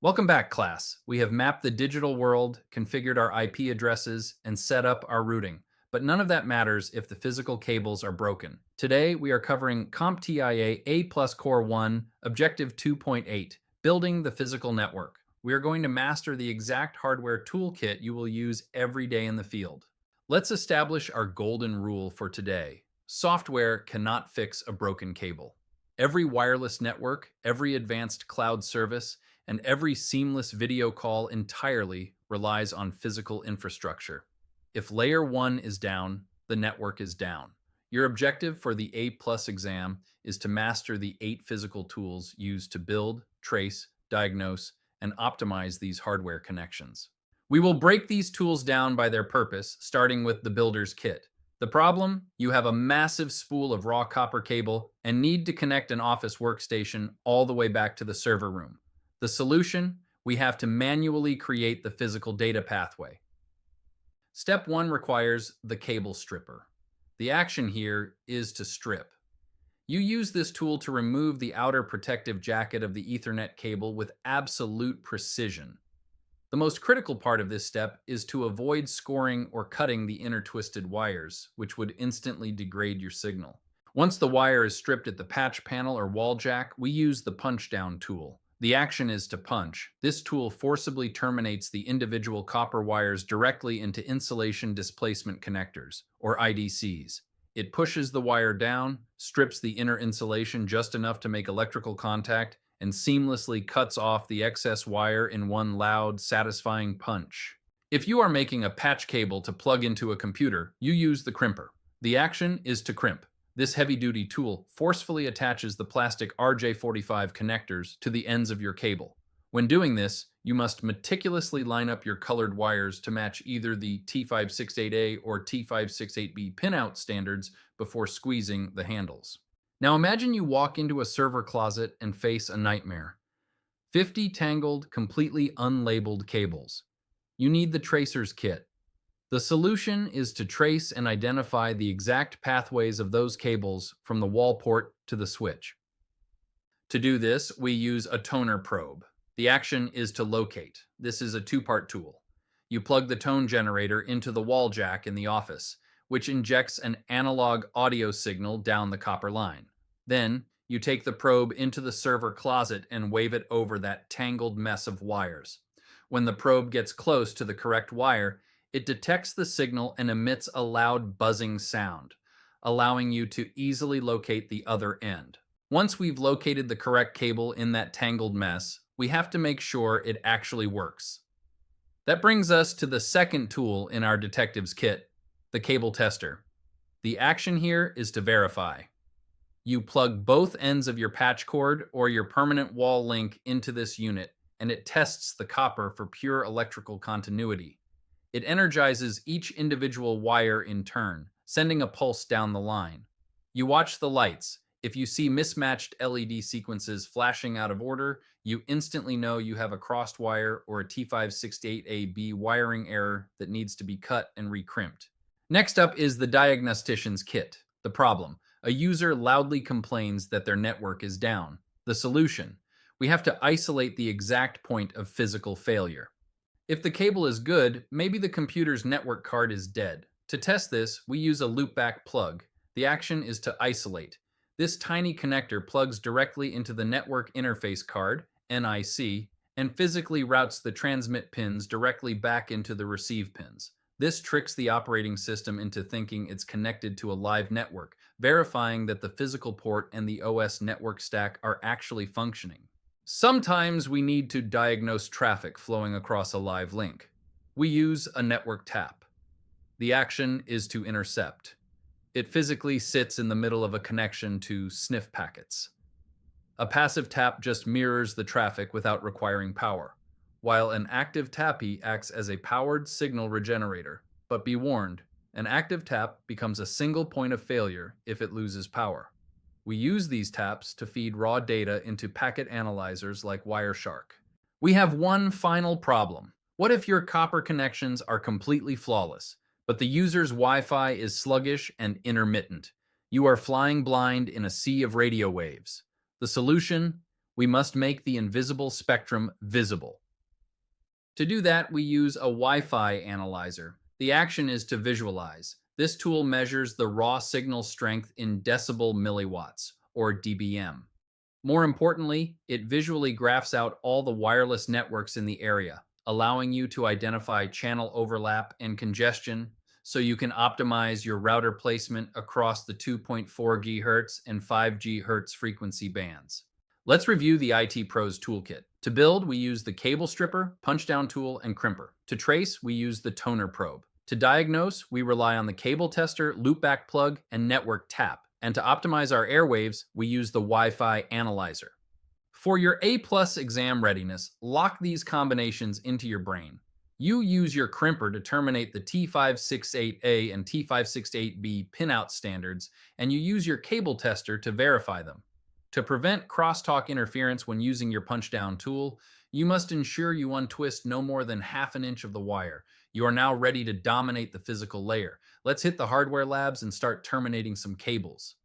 Welcome back, class. We have mapped the digital world, configured our IP addresses, and set up our routing. But none of that matters if the physical cables are broken. Today, we are covering CompTIA A plus Core 1, Objective 2.8, Building the Physical Network. We are going to master the exact hardware toolkit you will use every day in the field. Let's establish our golden rule for today. Software cannot fix a broken cable. Every wireless network, every advanced cloud service, and every seamless video call entirely relies on physical infrastructure. If layer 1 is down, the network is down. Your objective for the A plus exam is to master the 8 physical tools used to build, trace, diagnose, and optimize these hardware connections. We will break these tools down by their purpose, starting with the builder's kit. The problem? You have a massive spool of raw copper cable and need to connect an office workstation all the way back to the server room. The solution? We have to manually create the physical data pathway. Step 1 requires the cable stripper. The action here is to strip. You use this tool to remove the outer protective jacket of the Ethernet cable with absolute precision. The most critical part of this step is to avoid scoring or cutting the inner twisted wires, which would instantly degrade your signal. Once the wire is stripped at the patch panel or wall jack, we use the Punchdown Tool. The action is to punch. This tool forcibly terminates the individual copper wires directly into insulation displacement connectors, or IDCs. It pushes the wire down, strips the inner insulation just enough to make electrical contact, and seamlessly cuts off the excess wire in one loud, satisfying punch. If you are making a patch cable to plug into a computer, you use the Crimper. The action is to crimp. This heavy-duty tool forcefully attaches the plastic RJ45 connectors to the ends of your cable. When doing this, you must meticulously line up your colored wires to match either the T568A or T568B pinout standards before squeezing the handles. Now imagine you walk into a server closet and face a nightmare. 50 tangled, completely unlabeled cables. You need the tracer's kit. The solution is to trace and identify the exact pathways of those cables from the wall port to the switch. To do this, we use a toner probe. The action is to locate. This is a two-part tool. You plug the tone generator into the wall jack in the office, which injects an analog audio signal down the copper line. Then, you take the probe into the server closet and wave it over that tangled mess of wires. When the probe gets close to the correct wire, it detects the signal and emits a loud buzzing sound, allowing you to easily locate the other end. Once we've located the correct cable in that tangled mess, we have to make sure it actually works. That brings us to the second tool in our detective's kit, the cable tester. The action here is to verify. You plug both ends of your patch cord or your permanent wall link into this unit, and it tests the copper for pure electrical continuity. It energizes each individual wire in turn, sending a pulse down the line. You watch the lights. If you see mismatched LED sequences flashing out of order, you instantly know you have a crossed wire or a T568AB wiring error that needs to be cut and recrimped. Next up is the diagnostician's kit. The problem: a user loudly complains that their network is down. The solution: we have to isolate the exact point of physical failure. If the cable is good, maybe the computer's network card is dead. To test this, we use a Loopback Plug. The action is to isolate. This tiny connector plugs directly into the network interface card, NIC, and physically routes the transmit pins directly back into the receive pins. This tricks the operating system into thinking it's connected to a live network, verifying that the physical port and the OS network stack are actually functioning. Sometimes we need to diagnose traffic flowing across a live link. We use a network tap. The action is to intercept. It physically sits in the middle of a connection to sniff packets. A passive tap just mirrors the traffic without requiring power, while an active tappy acts as a powered signal regenerator. But be warned, an active tap becomes a single point of failure if it loses power. We use these taps to feed raw data into packet analyzers like Wireshark. We have one final problem. What if your copper connections are completely flawless, but the user's Wi-Fi is sluggish and intermittent? You are flying blind in a sea of radio waves. The solution? We must make the invisible spectrum visible. To do that, we use a Wi-Fi analyzer. The action is to visualize. This tool measures the raw signal strength in decibel milliwatts, or dBm. More importantly, it visually graphs out all the wireless networks in the area, allowing you to identify channel overlap and congestion so you can optimize your router placement across the 2.4 GHz and 5 GHz frequency bands. Let's review the IT Pros toolkit. To build, we use the cable stripper, Punchdown Tool, and Crimper. To trace, we use the toner probe. To diagnose, we rely on the cable tester, Loopback Plug, and network tap. And to optimize our airwaves, we use the Wi-Fi analyzer. For your A+ exam readiness, lock these combinations into your brain. You use your Crimper to terminate the T568A and T568B pinout standards, and you use your cable tester to verify them. To prevent crosstalk interference when using your Punchdown tool, you must ensure you untwist no more than half an inch of the wire. You are now ready to dominate the physical layer. Let's hit the hardware labs and start terminating some cables.